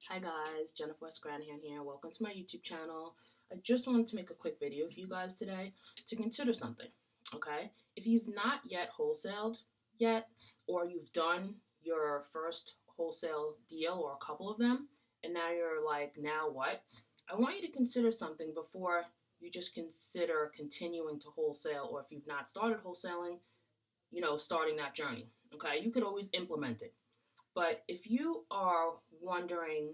Hi guys, Jennifer West-Granahan here. Welcome to my YouTube channel. I just wanted to make a quick video for you guys today to consider something, okay? If you've not yet wholesaled yet, or you've done your first wholesale deal or a couple of them, and now you're like, now what? I want you to consider something before you just consider continuing to wholesale, or if you've not started wholesaling, starting that journey, okay? You could always implement it. But if you are wondering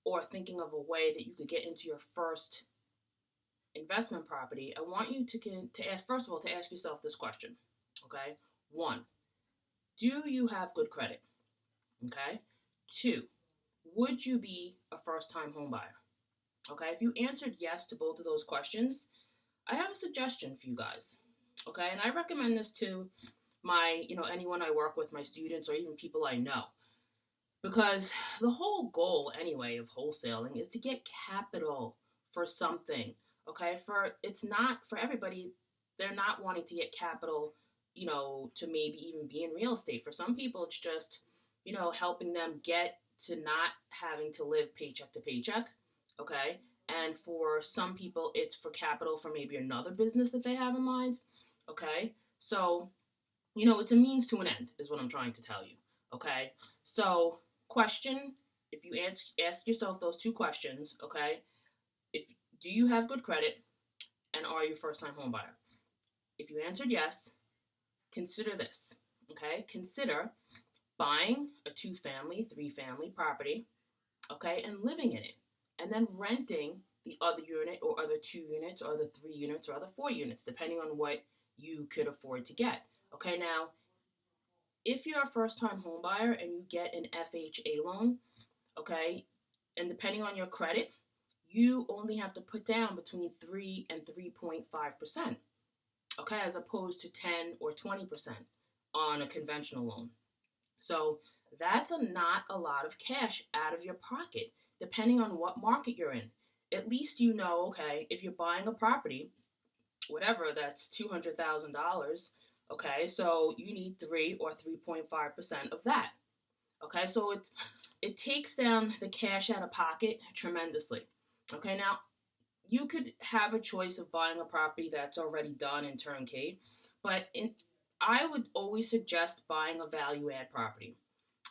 or thinking of a way that you could get into your first investment property, I want you to ask, first of all, to ask yourself this question, okay? One, do you have good credit? Okay? Two, would you be a first-time home buyer? Okay, if you answered yes to both of those questions, I have a suggestion for you guys. Okay, and I recommend this to anyone I work with, my students, or even people I know. Because the whole goal, anyway, of wholesaling is to get capital for something. Okay, it's not for everybody. They're not wanting to get capital, to maybe even be in real estate. For some people, it's just, helping them get to not having to live paycheck to paycheck. Okay, and for some people, it's for capital for maybe another business that they have in mind. Okay, so it's a means to an end, is what I'm trying to tell you. Okay, so question, if you ask yourself those two questions, okay, if do you have good credit and are you a first-time home buyer? If you answered yes, consider this, okay? Consider buying a 2-family, 3-family property, okay, and living in it, and then renting the other unit or other 2 units or other 3 units or other 4 units, depending on what you could afford to get. Okay, now, if you're a first-time home buyer and you get an FHA loan, okay, and depending on your credit, you only have to put down between 3 and 3.5%, okay, as opposed to 10 or 20% on a conventional loan. So that's not a lot of cash out of your pocket, depending on what market you're in. At least you know, okay, if you're buying a property, whatever, that's $200,000, okay, so you need 3 or 3.5% of that. Okay, so it takes down the cash out of pocket tremendously. Okay, now you could have a choice of buying a property that's already done and turnkey, but I would always suggest buying a value add property.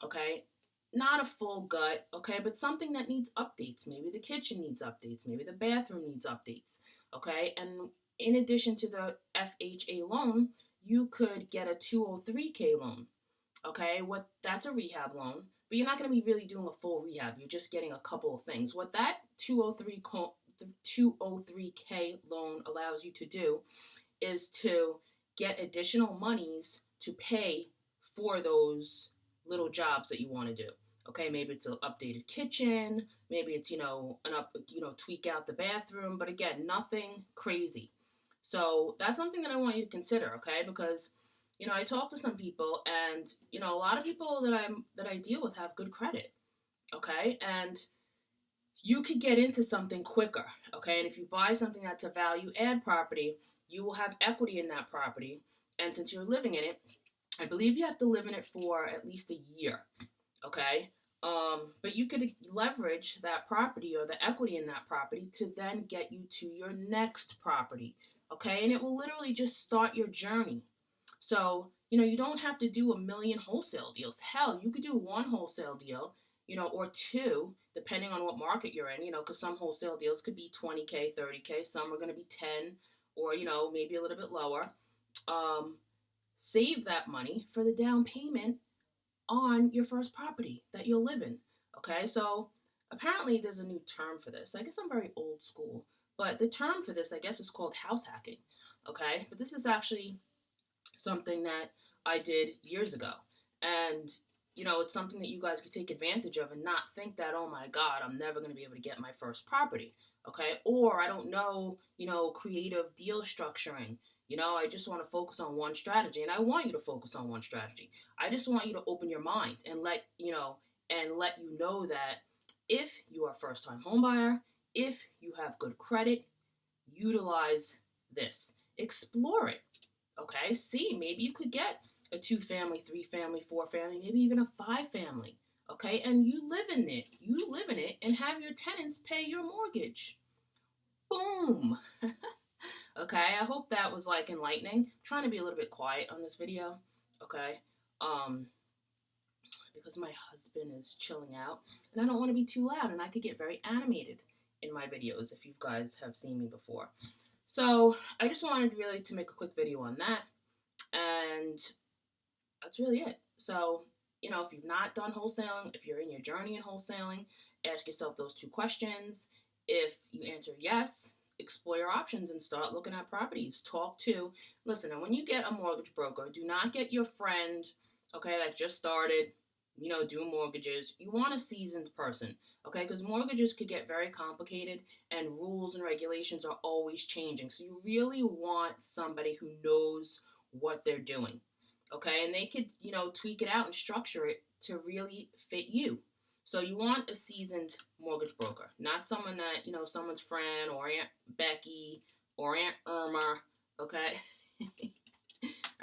Okay, not a full gut, okay, but something that needs updates. Maybe the kitchen needs updates, maybe the bathroom needs updates. Okay, and in addition to the FHA loan, you could get a 203K loan. Okay, that's a rehab loan, but you're not going to be really doing a full rehab. You're just getting a couple of things. What that 203K loan allows you to do is to get additional monies to pay for those little jobs that you want to do. Okay, maybe it's an updated kitchen, maybe it's tweak out the bathroom, but again, nothing crazy. So that's something that I want you to consider, okay? Because I talk to some people, and a lot of people that I deal with have good credit, okay? And you could get into something quicker, okay? And if you buy something that's a value add property, you will have equity in that property, and since you're living in it, I believe you have to live in it for at least a year, okay? But you could leverage that property or the equity in that property to then get you to your next property, okay? And it will literally just start your journey. So, you don't have to do a million wholesale deals. Hell, you could do one wholesale deal, or two, depending on what market you're in, because some wholesale deals could be 20K, 30K. Some are going to be 10 or, maybe a little bit lower. Save that money for the down payment on your first property that you'll live in. Okay, so apparently there's a new term for this. I guess I'm very old school, but the term for this, I guess, is called house hacking. Okay, but this is actually something that I did years ago. And, it's something that you guys could take advantage of and not think that, oh my God, I'm never going to be able to get my first property. Okay. Or I don't know, creative deal structuring. I just want to focus on one strategy, and I want you to focus on one strategy. I just want you to open your mind and let you know that if you are a first-time home buyer, if you have good credit, utilize this. Explore it. Okay, see, maybe you could get a 2-family, 3-family, 4-family, maybe even a 5-family. okay, and you live in it. You live in it and have your tenants pay your mortgage. Boom. Okay, I hope that was like enlightening. I'm trying to be a little bit quiet on this video, okay? Because my husband is chilling out and I don't want to be too loud, and I could get very animated in my videos if you guys have seen me before. So I just wanted really to make a quick video on that, and that's really it. So, you know, if you've not done wholesaling, if you're in your journey in wholesaling, ask yourself those 2 questions. If you answer yes, explore your options and start looking at properties. Listen, and when you get a mortgage broker, do not get your friend, okay, that just started, you know, doing mortgages. You want a seasoned person, okay, because mortgages could get very complicated and rules and regulations are always changing. So you really want somebody who knows what they're doing, okay, and they could, you know, tweak it out and structure it to really fit you. So you want a seasoned mortgage broker, not someone that, you know, someone's friend or Aunt Becky or Aunt Irma, okay?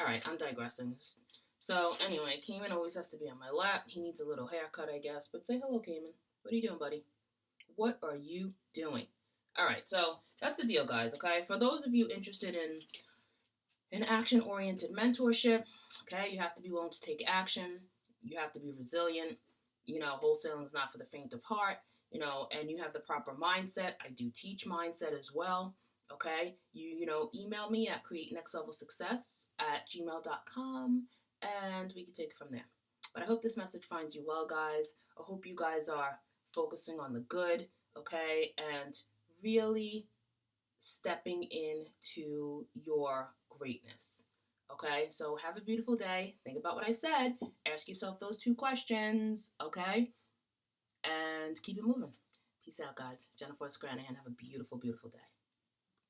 All right, I'm digressing. So anyway, Cayman always has to be on my lap. He needs a little haircut, I guess. But say hello, Cayman. What are you doing, buddy? What are you doing? All right, so that's the deal, guys, okay? For those of you interested in action-oriented mentorship, okay, you have to be willing to take action. You have to be resilient. You know, wholesaling is not for the faint of heart, you know, and you have the proper mindset. I do teach mindset as well, okay? You know, email me at createnextlevelsuccess@gmail.com, and we can take it from there. But I hope this message finds you well, guys. I hope you guys are focusing on the good, okay, and really stepping into your greatness. Okay, so have a beautiful day. Think about what I said. Ask yourself those 2 questions, okay? And keep it moving. Peace out, guys. Jennifer West-Granahan. Have a beautiful, beautiful day.